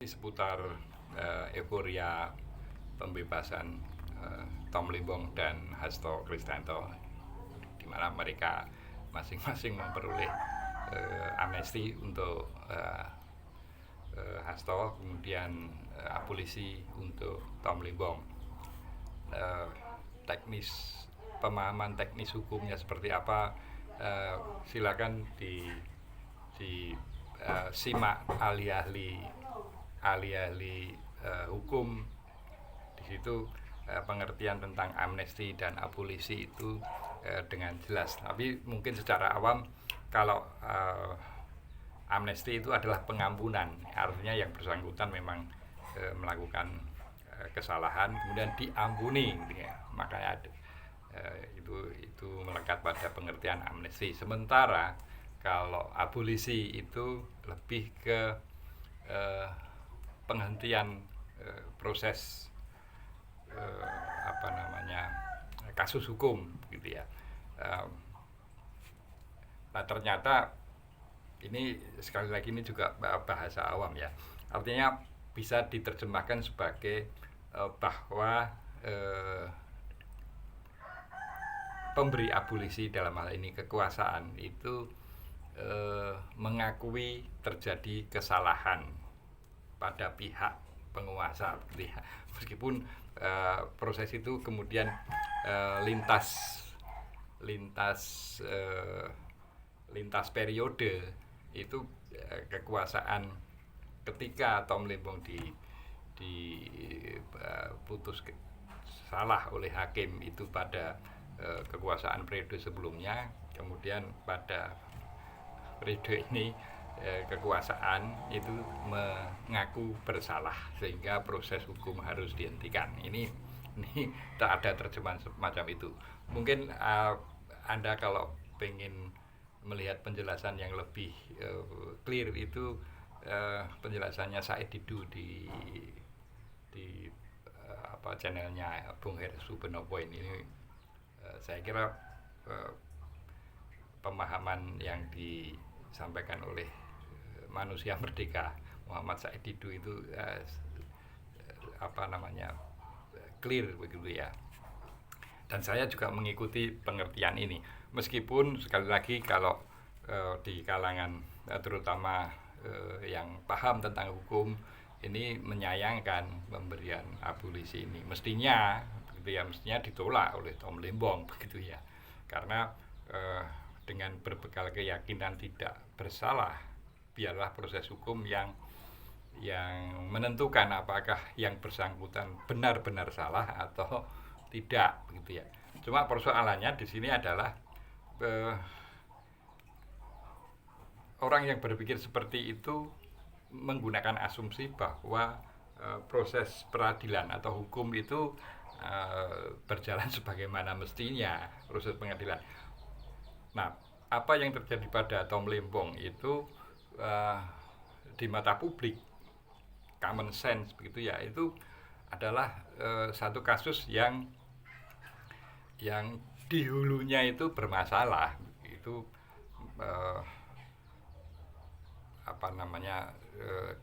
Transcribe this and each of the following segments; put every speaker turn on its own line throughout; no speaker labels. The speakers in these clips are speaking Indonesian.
seputar euforia pembebasan Tom Limbong dan Hasto Kristianto, di mana mereka masing-masing memperoleh amnesti untuk Hasto, kemudian abolisi untuk Tom Limbong. Teknis pemahaman teknis hukumnya seperti apa, silakan simak ahli-ahli hukum. Di situ pengertian tentang amnesti dan abolisi itu dengan jelas. Tapi mungkin secara awam, kalau amnesti itu adalah pengampunan, artinya yang bersangkutan memang melakukan kesalahan kemudian diampuni, gitu ya. Makanya itu melekat pada pengertian amnesti. Sementara kalau abolisi itu lebih ke penghentian proses kasus hukum, gitu ya. Nah, ternyata ini sekali lagi ini juga bahasa awam ya. Artinya bisa diterjemahkan sebagai bahwa pemberi abolisi, dalam hal ini kekuasaan, itu mengakui terjadi kesalahan pada pihak penguasa, gitu ya. Meskipun proses itu kemudian lintas periode, itu kekuasaan ketika Tom Limbong diputus salah oleh hakim itu pada kekuasaan periode sebelumnya, kemudian pada periode ini kekuasaan itu mengaku bersalah sehingga proses hukum harus dihentikan. Ini tak ada terjemahan semacam itu. Mungkin Anda kalau pengen melihat penjelasan yang lebih clear, itu penjelasannya Said Didu di channelnya Bung Heru Benopoint ini. Saya kira pemahaman yang disampaikan oleh manusia merdeka Muhammad Said Didu itu clear, begitu ya. Dan saya juga mengikuti pengertian ini, meskipun sekali lagi kalau di kalangan terutama yang paham tentang hukum ini menyayangkan pemberian abolisi ini. Mestinya ditolak oleh Tom Limbong, begitu ya. Karena dengan berbekal keyakinan tidak bersalah, biarlah proses hukum yang menentukan apakah yang bersangkutan benar-benar salah atau tidak, begitu ya. Cuma persoalannya di sini adalah orang yang berpikir seperti itu menggunakan asumsi bahwa proses peradilan atau hukum itu berjalan sebagaimana mestinya proses pengadilan. Nah, apa yang terjadi pada Tom Limbong itu di mata publik, common sense, begitu ya, itu adalah satu kasus yang di hulunya itu bermasalah. Itu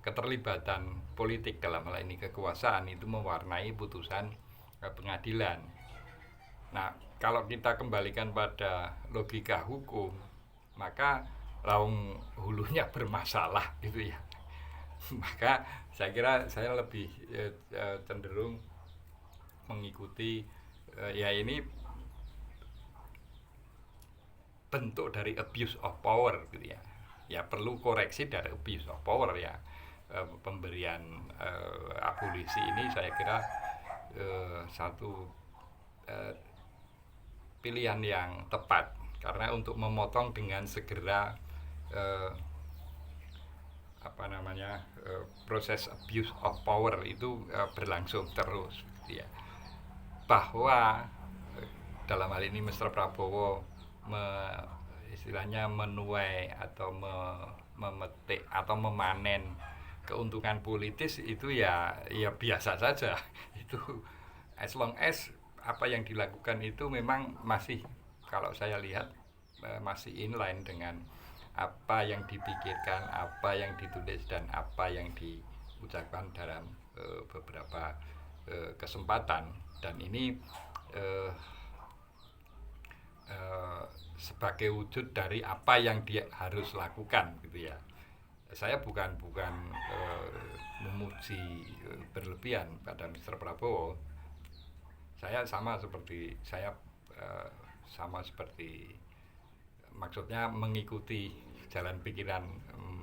keterlibatan politik, dalam hal ini kekuasaan, itu mewarnai putusan pengadilan. Nah, kalau kita kembalikan pada logika hukum, maka laung hulunya bermasalah, gitu ya. Maka saya kira saya lebih cenderung mengikuti ya ini bentuk dari abuse of power, gitu ya. Ya perlu koreksi dari abuse of power ya. Pemberian abolisi ini saya kira satu pilihan yang tepat, karena untuk memotong dengan segera proses abuse of power itu berlangsung terus, gitu ya. Bahwa dalam hal ini Mr. Prabowo istilahnya menuai atau memetik atau memanen keuntungan politis, itu ya biasa saja. Itu as long as apa yang dilakukan itu memang masih, kalau saya lihat masih inline dengan apa yang dipikirkan, apa yang ditulis, dan apa yang ucapan dalam beberapa kesempatan, dan ini sebagai wujud dari apa yang dia harus lakukan gitu ya. Saya bukan memuji berlebihan pada Mr. Prabowo. Saya sama seperti maksudnya mengikuti jalan pikiran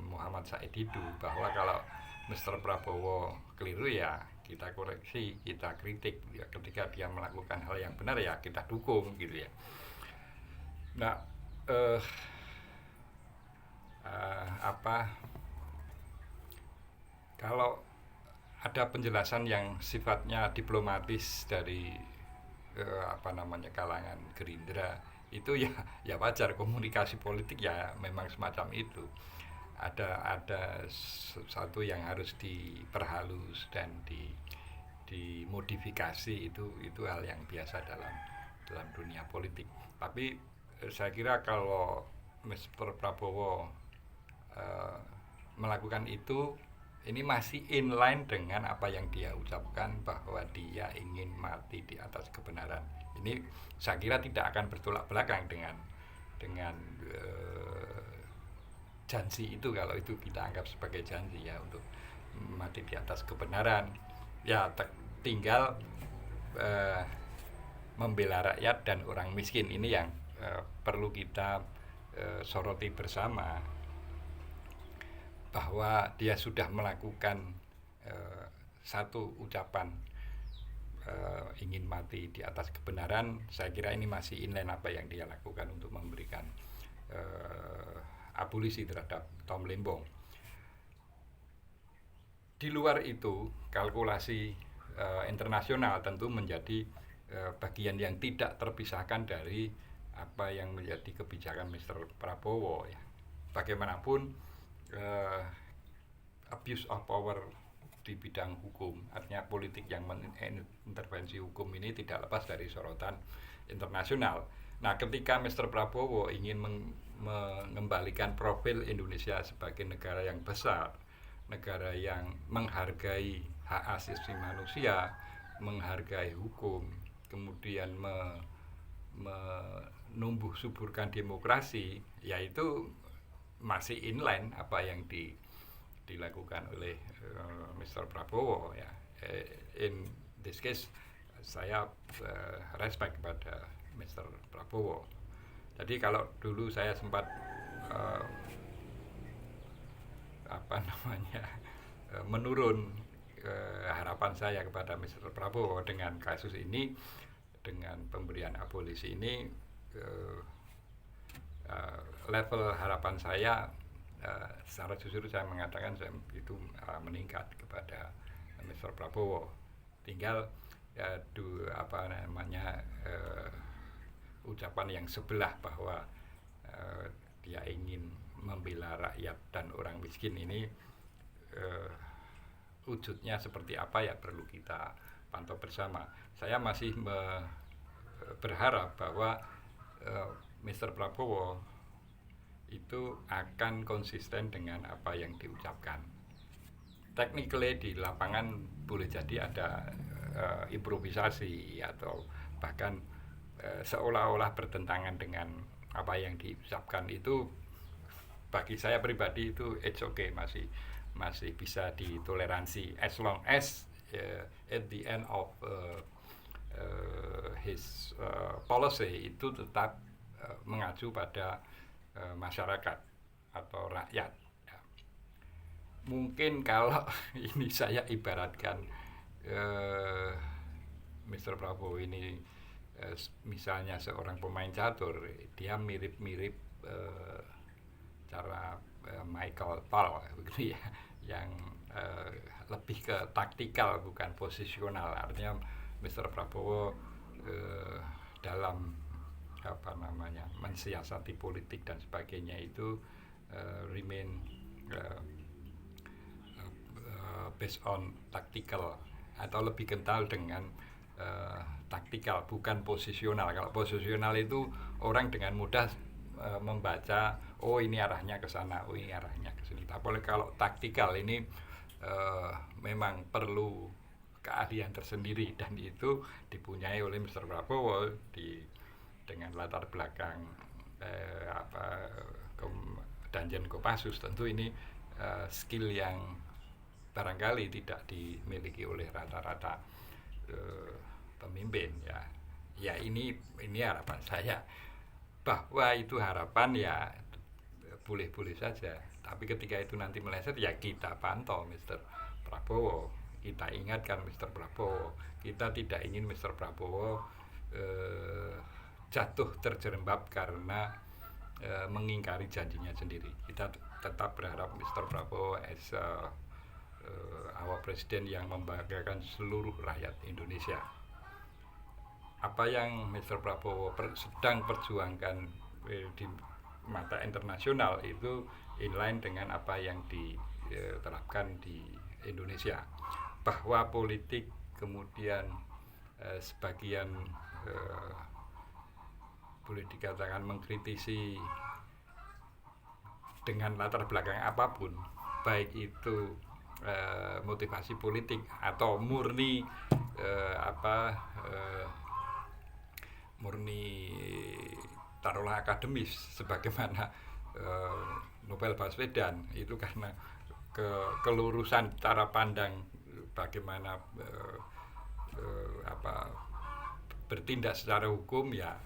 Muhammad Said Didu, bahwa kalau Mr. Prabowo keliru ya kita koreksi, kita kritik ya, ketika dia melakukan hal yang benar ya kita dukung gitu ya. Nah, kalau ada penjelasan yang sifatnya diplomatis dari kalangan Gerindra, itu ya wajar, komunikasi politik ya memang semacam itu. Ada sesuatu yang harus diperhalus dan dimodifikasi, itu hal yang biasa dalam dunia politik. Tapi saya kira kalau Mr. Prabowo melakukan itu, ini masih inline dengan apa yang dia ucapkan, bahwa dia ingin mati di atas kebenaran. Ini saya kira tidak akan bertolak belakang dengan janji itu, kalau itu kita anggap sebagai janji ya, untuk mati di atas kebenaran. Ya tinggal membela rakyat dan orang miskin, ini yang perlu kita soroti bersama, bahwa dia sudah melakukan satu ucapan ingin mati di atas kebenaran. Saya kira ini masih inline apa yang dia lakukan untuk memberikan abolisi terhadap Tom Lembong. Di luar itu, kalkulasi internasional tentu menjadi bagian yang tidak terpisahkan dari apa yang menjadi kebijakan Mr. Prabowo ya. Bagaimanapun abuse of power di bidang hukum, artinya politik yang mengintervensi hukum, ini tidak lepas dari sorotan internasional. Nah, ketika Mr. Prabowo ingin mengembalikan profil Indonesia sebagai negara yang besar, negara yang menghargai hak asasi manusia, menghargai hukum, kemudian menumbuh suburkan demokrasi, yaitu masih inline apa yang dilakukan oleh Mr. Prabowo ya. In this case saya respect pada Mr. Prabowo. Jadi kalau dulu saya sempat menurun harapan saya kepada Mr. Prabowo dengan kasus ini, dengan pemberian abolisi ini, level harapan saya secara jujur saya mengatakan itu meningkat kepada Mr. Prabowo. Tinggal ucapan yang sebelah bahwa dia ingin membela rakyat dan orang miskin, ini wujudnya seperti apa ya perlu kita pantau bersama. Saya masih berharap bahwa Mr. Prabowo itu akan konsisten dengan apa yang diucapkan. Technically di lapangan boleh jadi ada improvisasi atau bahkan seolah-olah bertentangan dengan apa yang diucapkan. Itu bagi saya pribadi itu it's okay, masih bisa ditoleransi as long as at the end of his policy itu tetap mengacu pada masyarakat atau rakyat. Mungkin kalau ini saya ibaratkan Mr. Prabowo ini misalnya seorang pemain catur, dia mirip-mirip cara Michael Paul begitu ya, yang lebih ke taktikal bukan posisional. Artinya Mr. Prabowo dalam mensiasati politik dan sebagainya itu remain based on tactical, atau lebih kental dengan taktikal bukan posisional. Kalau posisional itu orang dengan mudah membaca, oh ini arahnya ke sana, oh ini arahnya ke sini. Tapi kalau taktikal ini memang perlu keahlian tersendiri, dan itu dipunyai oleh Mr. Prabowo dengan latar belakang apa Danjen Kopassus. Tentu ini skill yang barangkali tidak dimiliki oleh rata-rata pemimpin ya. Ya ini harapan saya, bahwa itu harapan ya boleh-boleh saja, tapi ketika itu nanti meleset ya kita pantau Mr. Prabowo, kita ingatkan Mr. Prabowo, kita tidak ingin Mr. Prabowo jatuh terjerembab karena mengingkari janjinya sendiri. Kita tetap berharap Mr. Prabowo as our presiden yang membahagiakan seluruh rakyat Indonesia. Apa yang Mr. Prabowo sedang perjuangkan di mata internasional itu inline dengan apa yang diterapkan di Indonesia, bahwa politik kemudian sebagian boleh dikatakan mengkritisi dengan latar belakang apapun, baik itu motivasi politik atau murni murni taruhlah akademis, sebagaimana Novel Baswedan, itu karena kelurusan cara pandang bagaimana bertindak secara hukum, ya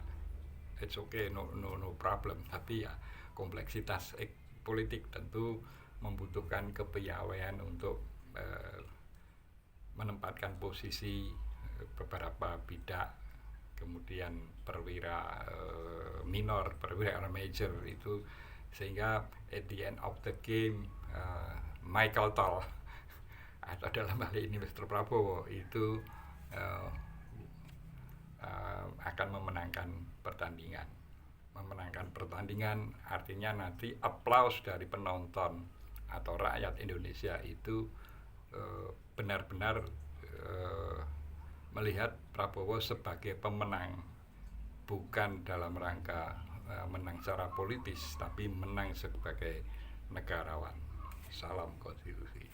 it's okay, no problem. Tapi ya kompleksitas politik tentu membutuhkan kepiawaian untuk menempatkan posisi beberapa bidak, kemudian perwira minor, perwira major itu, sehingga at the end of the game Michael Toll atau dalam hal ini Mr. Prabowo itu akan memenangkan pertandingan. Memenangkan pertandingan artinya nanti aplaus dari penonton atau rakyat Indonesia itu benar-benar melihat Prabowo sebagai pemenang, bukan dalam rangka menang secara politis, tapi menang sebagai negarawan. Salam konstitusi.